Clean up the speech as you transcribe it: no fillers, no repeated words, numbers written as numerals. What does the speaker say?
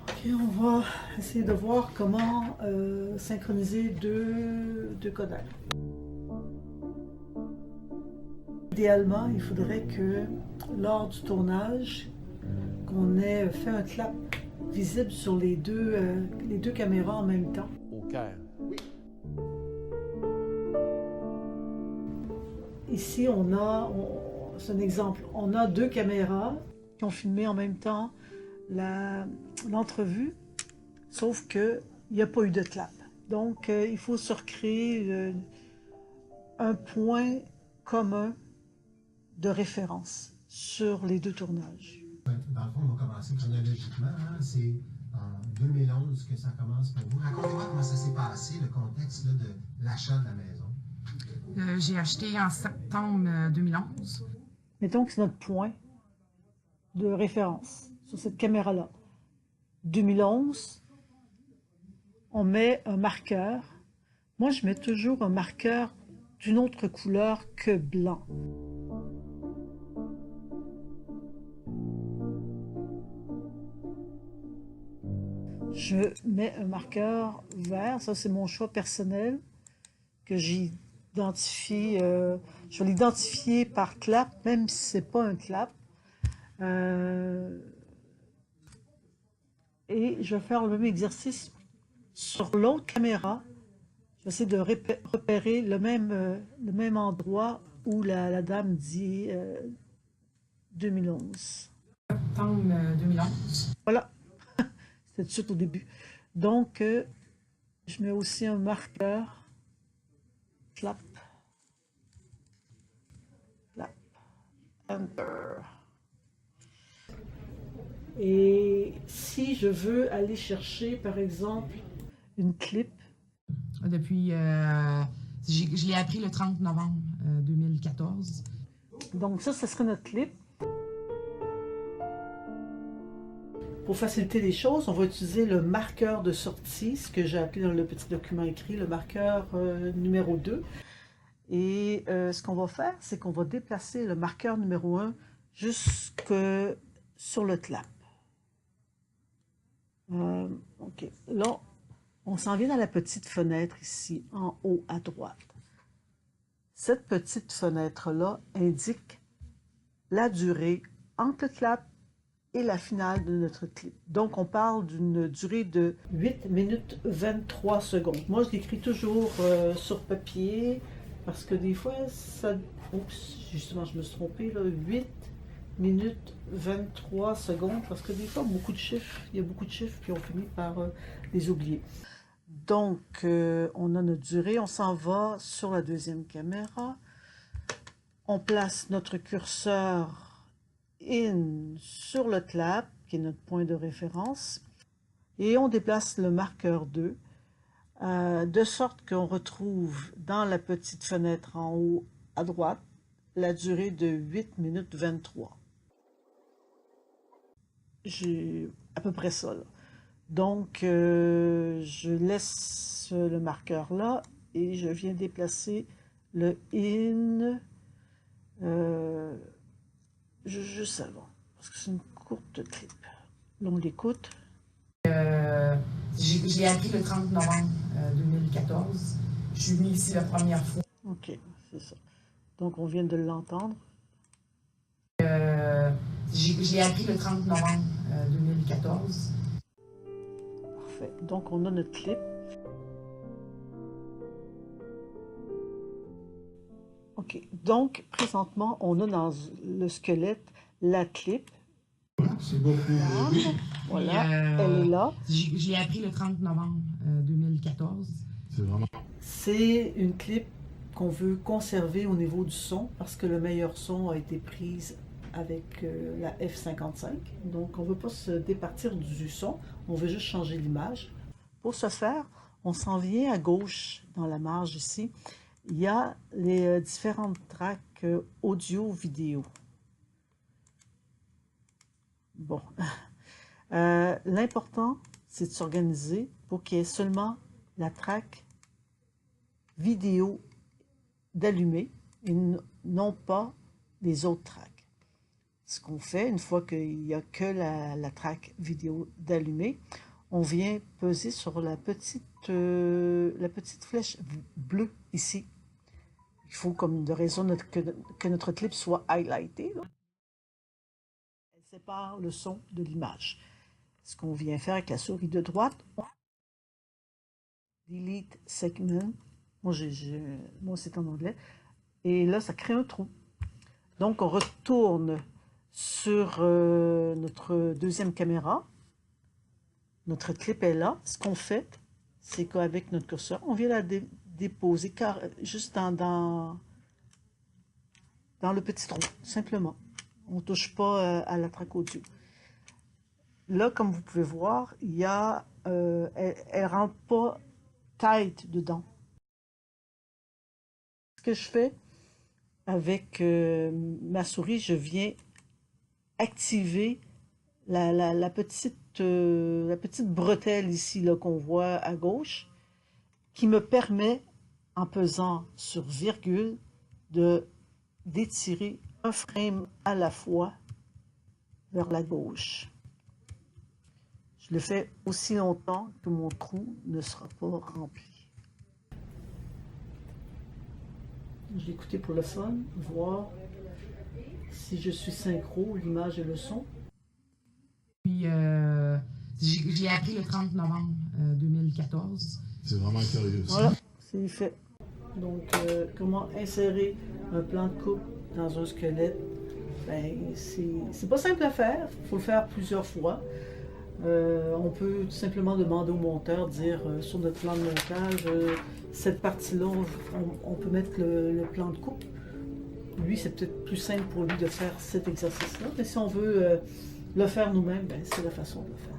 Ok, on va essayer de voir comment synchroniser deux codecs. Idéalement, il faudrait que lors du tournage, qu'on ait fait un clap visible sur les deux caméras en même temps. Au Caire. Ici, c'est un exemple, on a deux caméras qui ont filmé en même temps l'entrevue, sauf qu'il n'y a pas eu de clap. Donc, il faut se recréer un point commun de référence sur les deux tournages. Dans le fond, on va commencer chronologiquement. Hein? C'est en 2011 que ça commence pour vous. Racontez-moi comment ça s'est passé, le contexte là, de l'achat de la maison. J'ai acheté en septembre 2011. Mettons que c'est notre point de référence sur cette caméra-là. 2011, on met un marqueur. Moi, je mets toujours un marqueur d'une autre couleur que blanc. Je mets un marqueur vert, ça c'est mon choix personnel, que j'identifie, je vais l'identifier par clap, même si c'est pas un clap. Et je vais faire le même exercice sur l'autre caméra. Je vais essayer de repérer le même endroit où la dame dit 2011. Septembre 2011. Voilà, c'était tout de suite au début. Donc, je mets aussi un marqueur. Clap. Clap. Enter. Et si je veux aller chercher, par exemple, une clip. Depuis, je l'ai appris le 30 novembre 2014. Donc ça serait notre clip. Pour faciliter les choses, on va utiliser le marqueur de sortie, ce que j'ai appelé dans le petit document écrit, le marqueur numéro 2. Et ce qu'on va faire, c'est qu'on va déplacer le marqueur numéro 1 jusque sur le clap. OK. Là, on s'en vient dans la petite fenêtre ici, en haut à droite. Cette petite fenêtre-là indique la durée entre le clap et la finale de notre clip. Donc, on parle d'une durée de 8 minutes 23 secondes. Moi, je l'écris toujours sur papier parce que des fois, ça... Oups, justement, je me suis trompée, là. 8 minutes 23 secondes parce que des fois, il y a beaucoup de chiffres puis on finit par les oublier. Donc, on a notre durée, on s'en va sur la deuxième caméra. On place notre curseur in sur le clap, qui est notre point de référence, et on déplace le marqueur 2, de sorte qu'on retrouve dans la petite fenêtre en haut à droite la durée de 8 minutes 23. J'ai à peu près ça, là. Donc, je laisse le marqueur là et je viens déplacer le in juste avant, parce que c'est une courte clip. Là, on l'écoute. Je l'ai appris le 30 novembre 2014. Je suis venue ici la première fois. OK, c'est ça. Donc, on vient de l'entendre. Je l'ai appris le 30 novembre 2014. Parfait. Donc, on a notre clip. OK. Donc, présentement, on a dans le squelette la clip. C'est beaucoup. Oui. Voilà, elle est là. Je l'ai appris le 30 novembre 2014. C'est vraiment... C'est une clip qu'on veut conserver au niveau du son parce que le meilleur son a été pris avec la F55. Donc, on ne veut pas se départir du son, on veut juste changer l'image. Pour ce faire, on s'en vient à gauche dans la marge ici. Il y a les différentes tracks audio-vidéo. Bon, l'important, c'est de s'organiser pour qu'il y ait seulement la track vidéo d'allumer et non pas les autres tracks. Ce qu'on fait, une fois qu'il n'y a que la track vidéo d'allumer, on vient peser sur la petite flèche bleue ici. Il faut comme de raison que notre clip soit highlighté. Là. Elle sépare le son de l'image. Ce qu'on vient faire avec la souris de droite, on delete segment. Moi c'est en anglais. Et là, ça crée un trou. Donc, on retourne sur notre deuxième caméra. Notre clip est là. Ce qu'on fait, c'est qu'avec notre curseur, on vient la déposer juste dans le petit trou, simplement. On ne touche pas à la track audio. Là, comme vous pouvez voir, il y a, elle ne rentre pas tight dedans. Ce que je fais avec ma souris, je viens activer la petite bretelle ici qu'on voit à gauche, qui me permet, en pesant sur virgule, d'étirer un frame à la fois vers la gauche. Je le fais aussi longtemps que mon trou ne sera pas rempli. Je l'ai écouté pour le fun, voir si je suis synchro, l'image et le son. Puis, je l'ai appris le 30 novembre 2014. C'est vraiment curieux. Voilà, c'est fait. Donc, comment insérer un plan de coupe dans un squelette? Ben, c'est pas simple à faire, il faut le faire plusieurs fois. On peut tout simplement demander au monteur, dire sur notre plan de montage, cette partie-là, on peut mettre le plan de coupe. Lui, c'est peut-être plus simple pour lui de faire cet exercice-là, mais si on veut le faire nous-mêmes, ben, c'est la façon de le faire.